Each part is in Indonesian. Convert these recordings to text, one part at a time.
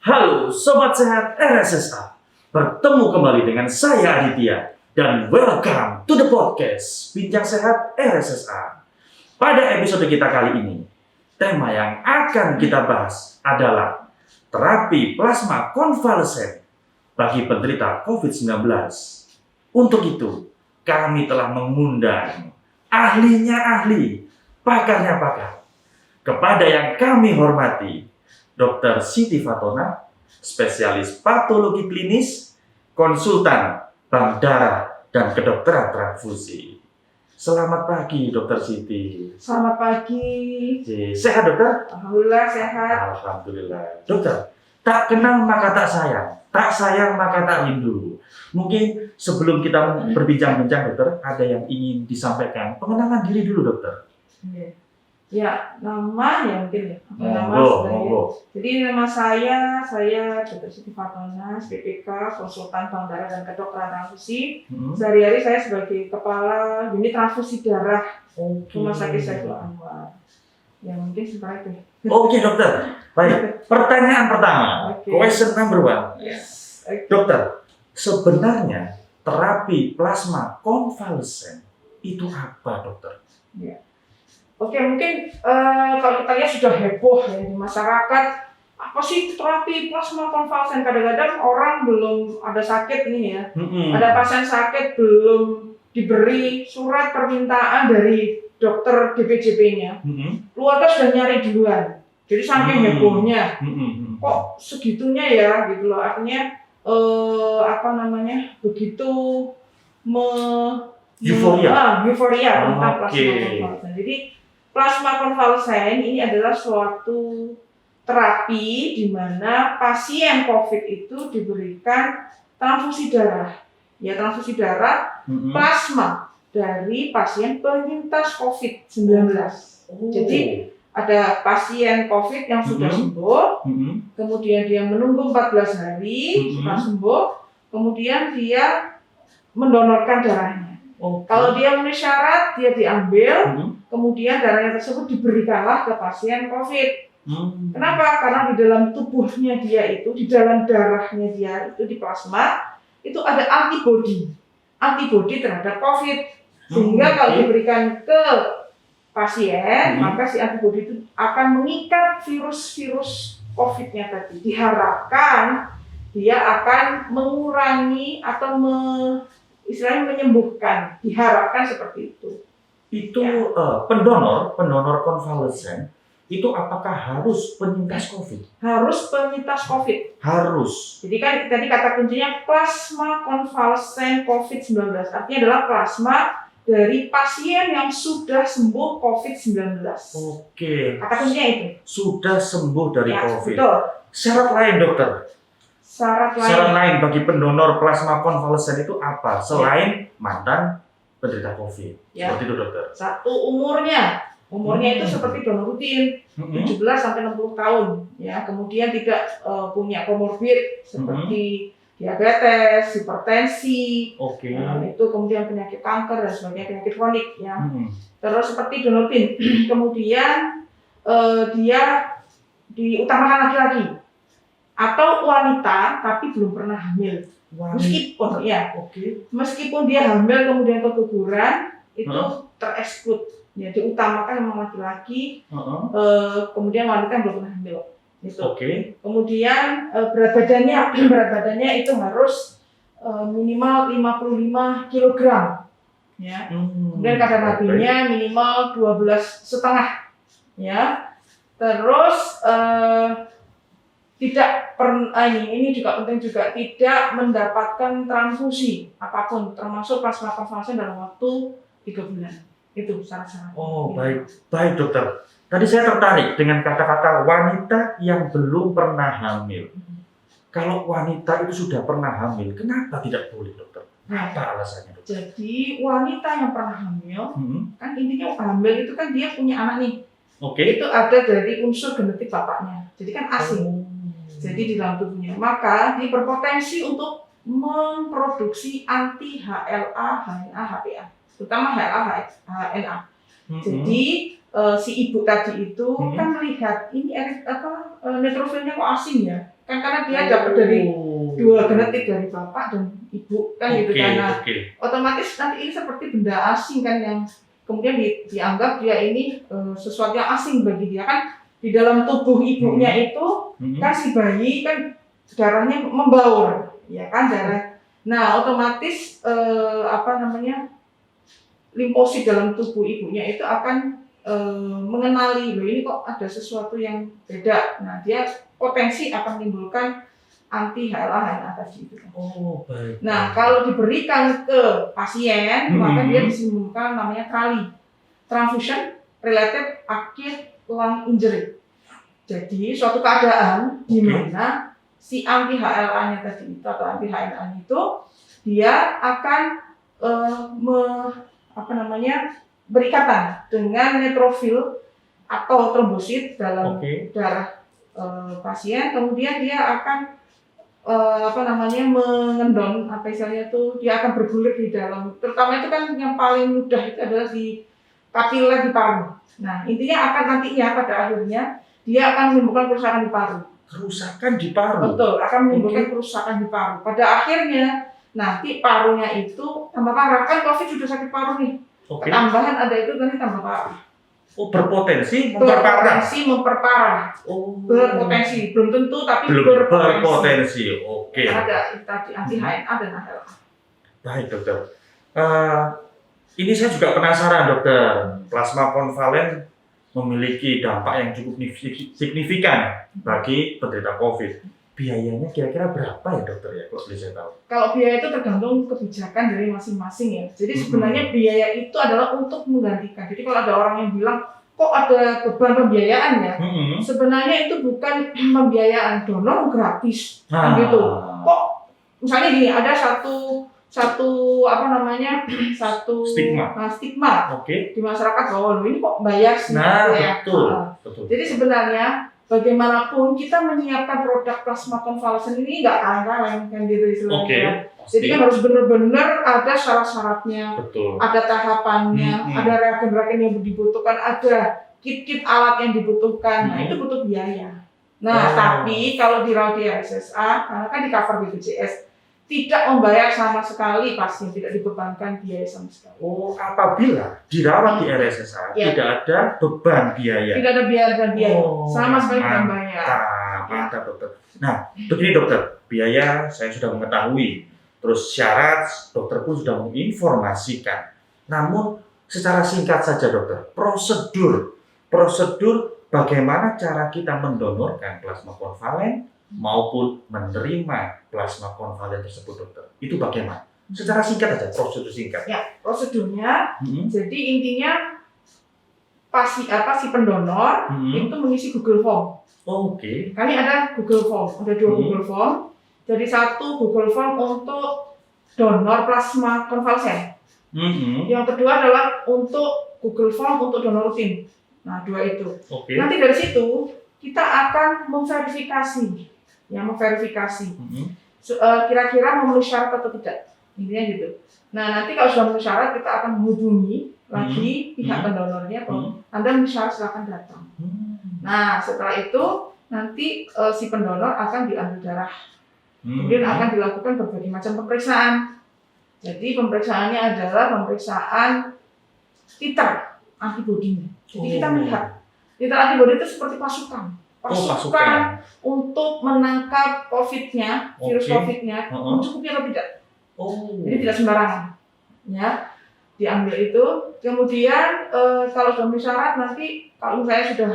Halo Sobat Sehat RSSA, bertemu kembali dengan saya Aditya dan welcome to the podcast Bincang Sehat RSSA. Pada episode kita kali ini, tema yang akan kita bahas adalah terapi plasma konvalesen bagi penderita COVID-19. Untuk itu, kami telah mengundang ahlinya ahli, pakarnya pakar. Kepada yang kami hormati, Dr. Siti Fatona, spesialis patologi klinis, konsultan bank darah dan kedokteran transfusi. Selamat pagi, Dr. Siti. Selamat pagi. Sehat, Dokter? Alhamdulillah sehat. Alhamdulillah. Dokter, tak kenal maka tak sayang maka tak rindu. Mungkin sebelum kita berbincang-bincang, Dokter, ada yang ingin disampaikan. Pengenalan diri dulu, Dokter. Ya, nama ya mungkin ya. Monggo. Jadi nama saya Dr. Siti Fatona, SPPK, konsultan bank darah dan kedokteran transfusi. Sehari-hari saya sebagai kepala unit transfusi darah Rumah Sakit Saiful Anwar. Ya mungkin seperti itu. Oke, Dokter. Baik, pertanyaan pertama. Question number one. Yes. Dokter, sebenarnya terapi plasma konvalesen itu apa, Dokter? Ya. Oke, mungkin kalau kita lihat sudah heboh ya di masyarakat, apa sih terapi plasma konvalesen? Kadang-kadang orang belum ada sakit ini ya, ada pasien sakit belum diberi surat permintaan dari dokter DPJP-nya, keluarga sudah nyari duluan. Jadi saking hebohnya, kok segitunya ya gitu loh. Artinya begitu euforia tentang plasma konvalesen. Jadi plasma konvalesen ini adalah suatu terapi di mana pasien COVID itu diberikan transfusi darah. Ya, transfusi darah plasma dari pasien penyintas COVID-19. Jadi ada pasien COVID yang sudah sembuh, kemudian dia menunggu 14 hari setelah sembuh, kemudian dia mendonorkan darahnya. Kalau dia memenuhi syarat, dia diambil, kemudian darahnya tersebut diberikanlah ke pasien COVID. Kenapa? Karena di dalam tubuhnya dia itu, di dalam darahnya dia itu, di plasma, itu ada antibodi terhadap COVID. Sehingga kalau diberikan ke pasien, maka si antibodi itu akan mengikat virus-virus COVID-nya tadi. Diharapkan dia akan mengurangi atau istilahnya menyembuhkan, diharapkan seperti itu. Itu ya. Pendonor konvalesen itu apakah harus penyintas COVID? Harus penyintas COVID. Harus. Jadi kan tadi kata kuncinya plasma konvalesen COVID-19. Artinya adalah plasma dari pasien yang sudah sembuh COVID-19. Oke. Kata kuncinya itu. Sudah sembuh dari COVID. Betul. Syarat lain, Dokter. Syarat lain bagi pendonor plasma konvalesen itu apa? Selain mantan penderita COVID. Seperti itu, Dokter. Satu, umurnya itu seperti donor rutin, 17 sampai 60 tahun. Ya, kemudian tidak punya komorbid seperti diabetes, hipertensi, itu kemudian penyakit kanker dan sebagainya, penyakit kronik ya. Terus seperti donor rutin. Kemudian dia diutamakan laki-laki atau wanita tapi belum pernah hamil. Meskipun dia hamil kemudian keguguran itu tereksklud. Ya, diutamakan memang laki-laki, kemudian wanita yang belum pernah hamil. Kemudian berat badannya itu harus minimal 55 kg. Ya. Kemudian kadar nabinya minimal 12,5. Ya. Terus ini juga penting juga, tidak mendapatkan transfusi apapun termasuk plasma konvalesen dalam waktu 3 bulan. Itu syarat-syarat. Baik, Dokter. Tadi saya tertarik dengan kata-kata wanita yang belum pernah hamil. Kalau wanita itu sudah pernah hamil, kenapa tidak boleh, Dokter? Apa alasannya, Dokter? Jadi wanita yang pernah hamil, kan intinya hamil itu kan dia punya anak nih. Itu ada dari unsur genetik bapaknya. Jadi kan asing. Jadi di dalam tubuhnya, maka dia berpotensi untuk memproduksi anti HLA, HNA, HPA, terutama HLA, HNA. Jadi si ibu tadi itu kan melihat ini neutrofilnya kok asing ya, kan karena dia dapat dari dua genetik dari bapak dan ibu kan gitu karena otomatis nanti ini seperti benda asing kan yang kemudian dianggap dia ini sesuatu yang asing bagi dia kan di dalam tubuh ibunya itu kan si bayi kan darahnya membaur ya kan darah. Nah otomatis limfosit dalam tubuh ibunya itu akan mengenali loh ini kok ada sesuatu yang beda. Nah dia potensi akan menimbulkan anti HLA tadi itu. Baik. Nah kalau diberikan ke pasien maka dia disimpulkan namanya TRALI, transfusion related acute lung injury. Jadi suatu keadaan di mana si anti HLA-nya tadi itu atau anti HLA itu dia akan berikatan dengan neutrofil atau trombosit dalam darah pasien, kemudian dia akan mengendon dia akan bergulir di dalam, terutama itu kan yang paling mudah itu adalah di kapiler di paru. Nah intinya akan nantinya pada akhirnya dia akan menimbulkan kerusakan di paru. Kerusakan di paru? Betul, akan menimbulkan kerusakan di paru. Pada akhirnya nanti parunya itu tambah parah, kan COVID sudah sakit paru nih. Tambahan ada itu nanti tambah parah. Berpotensi memperparah. Berpotensi, belum tentu tapi berpotensi. Ada tadi anti HNA dan HLA. Baik dokter. Ini saya juga penasaran dokter. Plasma konvalen memiliki dampak yang cukup signifikan bagi penderita COVID. Biayanya kira-kira berapa ya dokter ya kalau boleh saya tahu? Kalau biaya itu tergantung kebijakan dari masing-masing ya. Jadi sebenarnya biaya itu adalah untuk menggantikan. Jadi kalau ada orang yang bilang kok ada beban pembiayaan ya, sebenarnya itu bukan pembiayaan, donor gratis, gitu. Kok misalnya gini ada satu stigma di masyarakat bahwa ini kok bayar sih betul. Jadi sebenarnya bagaimanapun kita menyiapkan produk plasma konvalesen ini nggak kaleng-kaleng kan gitu istilahnya. Jadi kan harus benar-benar ada syarat-syaratnya, ada tahapannya, ada reagen-reagen yang dibutuhkan, ada kit-kit alat yang dibutuhkan. Nah itu butuh biaya. Nah tapi kalau dirawat di RSSA karena kan di cover BPJS tidak membayar sama sekali, pasien tidak dibebankan biaya sama sekali. Apabila dirawat di RSSA tidak ada beban biaya. Tidak ada biaya sama sekali tidak bayar. Mantap dokter. Nah, begini dokter, biaya saya sudah mengetahui, terus syarat dokter pun sudah menginformasikan. Namun secara singkat saja dokter, prosedur bagaimana cara kita mendonorkan plasma konvalen maupun menerima plasma konvalen tersebut dokter, itu bagaimana? Secara singkat aja, prosedur singkat. Ya, prosedurnya. Jadi intinya si pendonor itu mengisi Google Form. Kami ada Google Form, ada 2 Google Form. Jadi 1 Google Form untuk donor plasma konvalesen. Yang kedua adalah untuk Google Form untuk donor rutin. Nah 2 itu. Nanti dari situ kita akan memverifikasi. Kira-kira memenuhi syarat atau tidak, intinya gitu. Nah nanti kalau sudah memenuhi syarat kita akan menghubungi lagi pihak pendonornya, kalau Anda memenuhi syarat silakan datang. Nah setelah itu nanti si pendonor akan diambil darah, kemudian akan dilakukan berbagai macam pemeriksaan. Jadi pemeriksaannya adalah pemeriksaan titer antibodinya. Jadi kita melihat titer antibodi itu seperti pasukan untuk menangkap COVID-nya, virus COVID-nya, mencukupi atau tidak. Jadi tidak sembarangan. Ya, diambil itu. Kemudian kalau sudah memenuhi syarat, nanti kalau misalnya sudah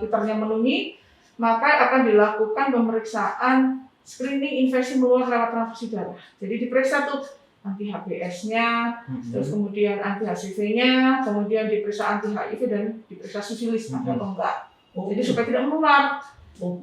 titernya memenuhi, maka akan dilakukan pemeriksaan screening infeksi menular lewat transfusi darah. Jadi diperiksa tuh anti HBS-nya, terus kemudian anti HCV-nya, kemudian diperiksa anti HIV dan diperiksa sifilis ada atau enggak. Jadi supaya tidak menular,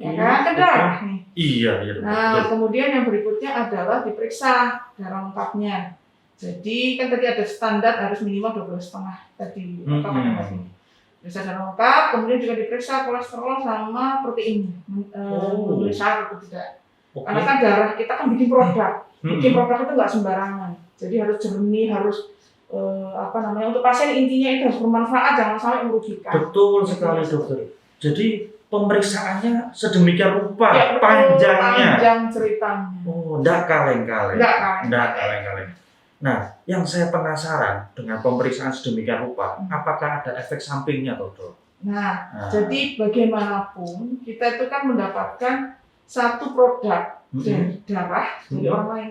ya kan darah nih. Iya. Nah, kemudian yang berikutnya adalah diperiksa darah lengkapnya. Jadi kan tadi ada standar harus minimal 12,5 tadi. Periksa darah lengkap, kemudian juga diperiksa kolesterol sama protein, memenuhi syarat atau tidak. Karena kan darah kita kan bikin produk itu nggak sembarangan. Jadi harus jernih, harus untuk pasien intinya itu harus bermanfaat, jangan sampai merugikan. Betul sekali dokter. Jadi pemeriksaannya sedemikian rupa, Ya, betul, panjangnya. panjang ceritanya. Oh, enggak kaleng-kaleng. Enggak kan? Enggak kaleng-kaleng. Nah, yang saya penasaran dengan pemeriksaan sedemikian rupa, apakah ada efek sampingnya, dokter? Nah, Nah, jadi bagaimanapun kita itu kan mendapatkan satu produk dari darah dari orang lain.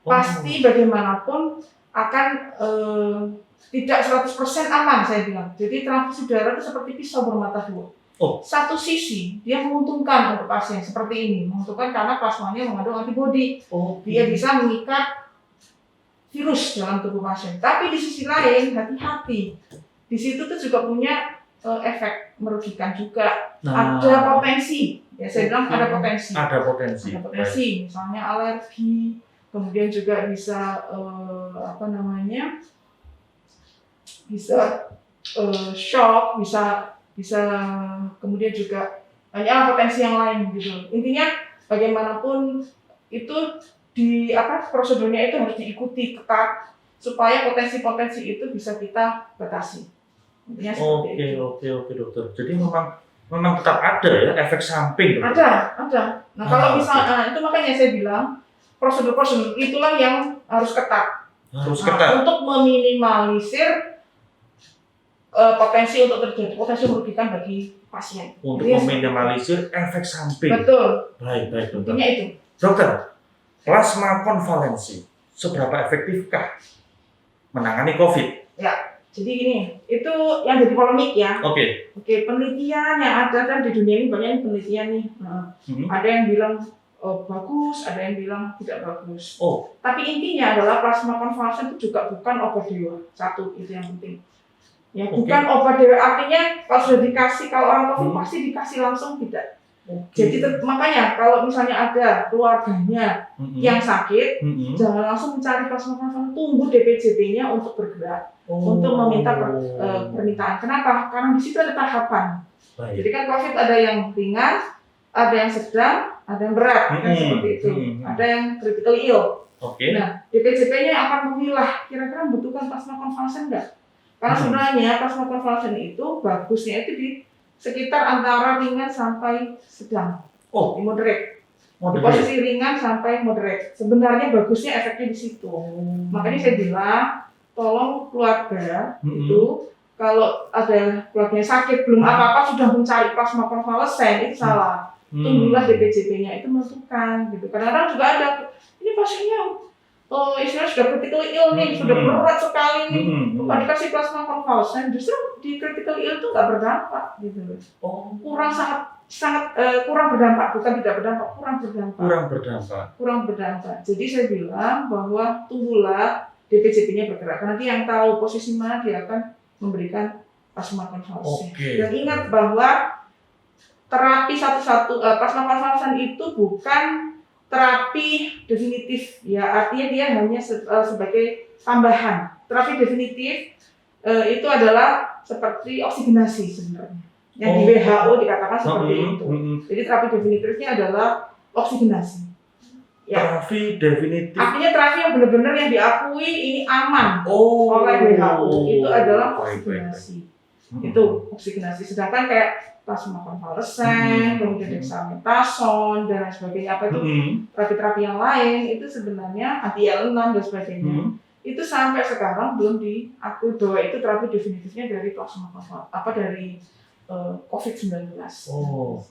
Pasti bagaimanapun akan tidak 100% aman, saya bilang. Jadi transfusi darah itu seperti pisau bermata dua. Oh. Satu sisi dia menguntungkan untuk pasien seperti ini, menguntungkan karena plasmanya mengandung antibodi. Dia bisa mengikat virus dalam tubuh pasien. Tapi di sisi lain hati-hati. Di situ tuh juga punya efek merugikan juga. Ada potensi. Ya saya bilang ada potensi. Ada potensi. Ada potensi, misalnya alergi, kemudian juga bisa bisa shock, bisa kemudian juga banyak potensi yang lain gitu. Intinya bagaimanapun itu prosedurnya itu harus diikuti ketat supaya potensi-potensi itu bisa kita batasi. Intinya seperti itu. Oke dokter. Jadi memang tetap ada ya efek samping. Ada. Nah kalau misalnya itu makanya saya bilang prosedur-prosedur itulah yang harus ketat. Untuk meminimalisir potensi untuk terjadi potensi merugikan bagi pasien. Untuk meminimalisir efek samping. Betul. Baik dokter. Intinya itu. Dokter, plasma konvalensi seberapa efektifkah menangani COVID? Ya, jadi gini, itu yang jadi polemik ya. Oke, penelitian yang ada kan di dunia ini banyak penelitian nih. Ada yang bilang bagus, ada yang bilang tidak bagus. Tapi intinya adalah plasma konvalesen itu juga bukan obat dewa. Satu, itu yang penting. Ya, bukan obat dewa, artinya kalau sudah dikasih, kalau orang COVID pasti dikasih langsung, tidak. Jadi makanya kalau misalnya ada keluarganya yang sakit, jangan langsung mencari plasma konvalesen, tunggu DPJP-nya untuk bergerak, untuk meminta permintaan. Kenapa? Karena di situ ada tahapan. Jadi kan COVID ada yang ringan, ada yang sedang, ada yang berat, kan seperti itu. Ada yang critically ill. Nah, DPJP-nya akan memilah kira-kira membutuhkan plasma konvalesen enggak? Karena sebenarnya plasma konvalesen itu bagusnya itu di sekitar antara ringan sampai sedang, di moderate. Di posisi ringan sampai moderate. Sebenarnya bagusnya efeknya di situ. Makanya saya bilang, tolong keluarga itu kalau ada keluarganya sakit belum apa-apa sudah mencari plasma konvalesen, itu salah. Tunggulah DPJP-nya itu menentukan gitu. Kadang-kadang juga ada ini pasiennya istilahnya sudah critical ill nih, sudah berat sekali nih. Kalau dikasih plasma konvalesen, justru di critical ill itu nggak berdampak gitu. Kurang berdampak, bukan tidak berdampak, kurang berdampak. Jadi saya bilang bahwa tunggulah DPJP-nya bergerak. Nanti yang tahu posisi mana dia akan memberikan plasma konvalesen. Dan ingat bahwa terapi plasma konvalesen itu bukan terapi definitif, ya artinya dia hanya sebagai tambahan. Terapi definitif itu adalah seperti oksigenasi sebenarnya. Yang di WHO dikatakan seperti itu. Jadi terapi definitifnya adalah oksigenasi. Ya. Terapi definitif. Artinya terapi yang benar-benar yang diakui ini aman oleh WHO itu adalah oksigenasi. Itu oksigenasi. Sedangkan kayak plasma konvalesen, kemudian dexamethasone dan lain sebagainya, apa itu terapi-terapi yang lain itu sebenarnya anti-IL-6 dan sebagainya. Itu sampai sekarang belum diakui bahwa itu terapi definitifnya dari plasma konvalesen, dari COVID-19.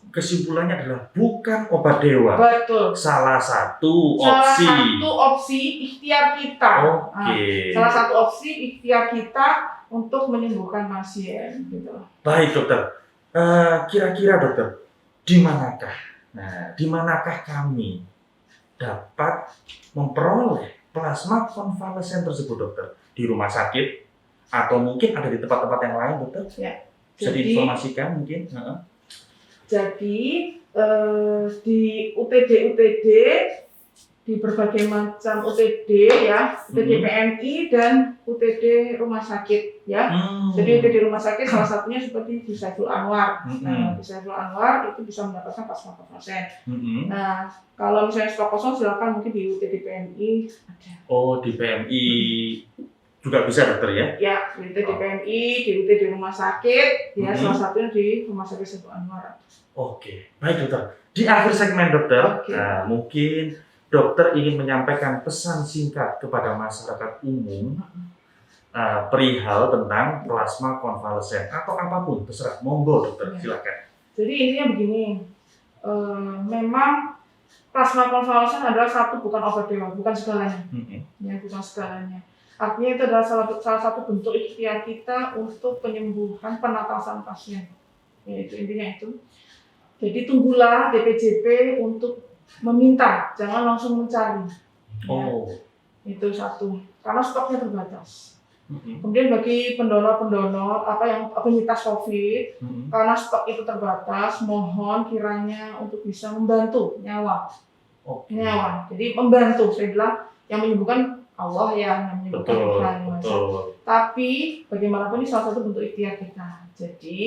Kesimpulannya adalah bukan obat dewa. Betul. Salah satu opsi ikhtiar kita. Salah satu opsi ikhtiar kita untuk menyembuhkan pasien gitu. Baik dokter. Kira-kira dokter, di manakah kami dapat memperoleh plasma konvalesen tersebut dokter? Di rumah sakit atau mungkin ada di tempat-tempat yang lain dokter? Ya. Bisa diinformasikan mungkin? Jadi di UTD di berbagai macam UTD ya, UTD PMI dan UTD rumah sakit ya. Jadi UTD rumah sakit salah satunya seperti di Saiful Anwar. Nah, di Saiful Anwar itu bisa mendapatkan plasma konvalesen. Nah, kalau misalnya stok kosong silakan mungkin di UTD PMI ada. Di PMI juga bisa dokter ya? Ya, DUT di PMI, DUT di rumah sakit, ya salah satunya di Rumah Sakit Saiful Anwar. Oke, baik dokter. Di akhir segmen dokter, Oke. mungkin dokter ingin menyampaikan pesan singkat kepada masyarakat umum perihal tentang plasma konvalesen atau apapun, terserah. Monggo dokter, silakan. Jadi intinya begini, memang plasma konvalesen adalah satu bukan obat dewa, bukan segalanya. Ya, bukan segalanya. Artinya itu adalah salah satu bentuk ikhtiar kita untuk penyembuhan penatasan pasien. Ya, itu intinya itu. Jadi tunggulah DPJP untuk meminta, jangan langsung mencari. Oh. Ya, itu satu, karena stoknya terbatas. Kemudian bagi pendonor-pendonor yang penyintas COVID, karena stok itu terbatas, mohon kiranya untuk bisa membantu nyawa. Nyawa. Jadi membantu, saya bilang yang menyembuhkan Allah yang menyembuhkan Tuhan. Tapi bagaimanapun ini salah satu bentuk ikhtiar kita. Jadi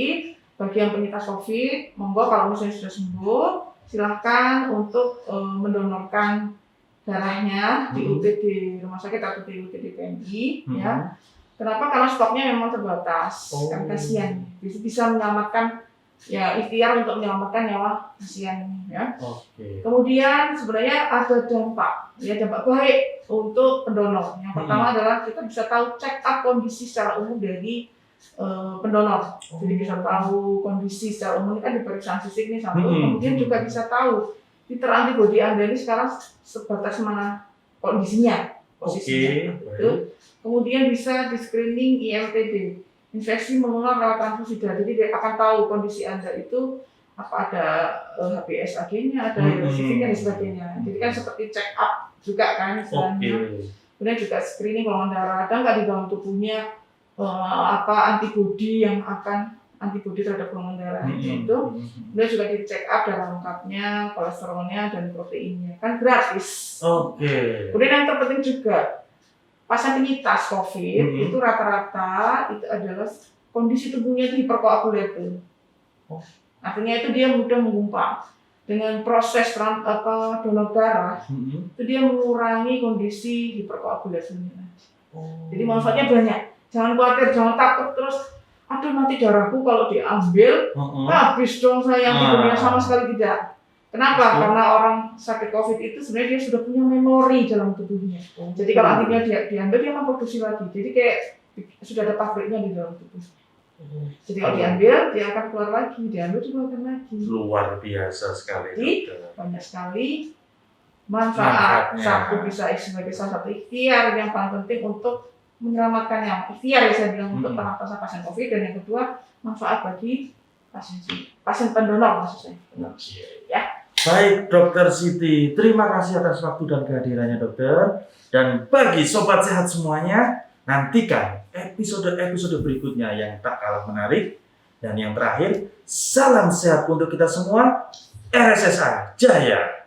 bagi yang penyintas COVID, monggo kalau misalnya sudah sembuh, silahkan untuk mendonorkan darahnya di UT di rumah sakit atau di UT di PMI. Ya. Kenapa? Karena stoknya memang terbatas. Kan kasihan. Bisa menyelamatkan, ya ikhtiar untuk menyelamatkan nyawa pasien. Ya. Kemudian sebenarnya ada dampak baik untuk pendonor. Yang pertama adalah kita bisa tahu check up kondisi secara umum dari pendonor. Jadi bisa tahu kondisi secara umum, ini kan di pemeriksaan fisik nih satu. Kemudian juga bisa tahu titer antibodi Anda ini sekarang sebatas mana kondisinya, posisinya. Kemudian bisa di screening IMTD, infeksi menular lewat transfusi darah. Jadi dia akan tahu kondisi Anda itu apa ada HBsAg-nya, ada HBsAg-nya dan sebagainya. Jadi kan seperti check up juga kan istilahnya. Kemudian juga screening golongan darah, ada nggak di dalam tubuhnya antibodi yang akan antibodi terhadap golongan darah itu. Kemudian juga di check up darah lengkapnya, kolesterolnya dan proteinnya, kan gratis. Kemudian yang terpenting juga pasien penyintas COVID itu rata-rata itu adalah kondisi tubuhnya itu hiperkoagulatif. Artinya itu dia mudah menggumpal. Dengan proses donor darah itu dia mengurangi kondisi hiperkoagulasinya. Jadi manfaatnya banyak. Jangan khawatir, jangan takut terus. Aduh nanti darahku kalau diambil habis dong saya antibodinya, sama sekali tidak. Kenapa? Karena orang sakit COVID itu sebenarnya dia sudah punya memori dalam tubuhnya. Jadi kalau antibodinya diambil dia akan produksi lagi. Jadi kayak sudah ada pabriknya di dalam tubuh. Jadi kalau diambil dia akan keluar lagi, diambil juga akan lagi. Luar biasa sekali. Jadi banyak sekali manfaat. Satu bisa sebagai salah satu ikhtiar yang paling penting untuk menyelamatkan yang ikhtiar ya saya bilang untuk penatasan pasien COVID, dan yang kedua manfaat bagi pasien pendonor maksud saya. Ya. Baik Dokter Siti, terima kasih atas waktu dan kehadirannya dokter. Dan bagi sobat sehat semuanya, nantikan episode-episode berikutnya yang tak kalah menarik. Dan yang terakhir, salam sehat untuk kita semua. RSSA Jaya.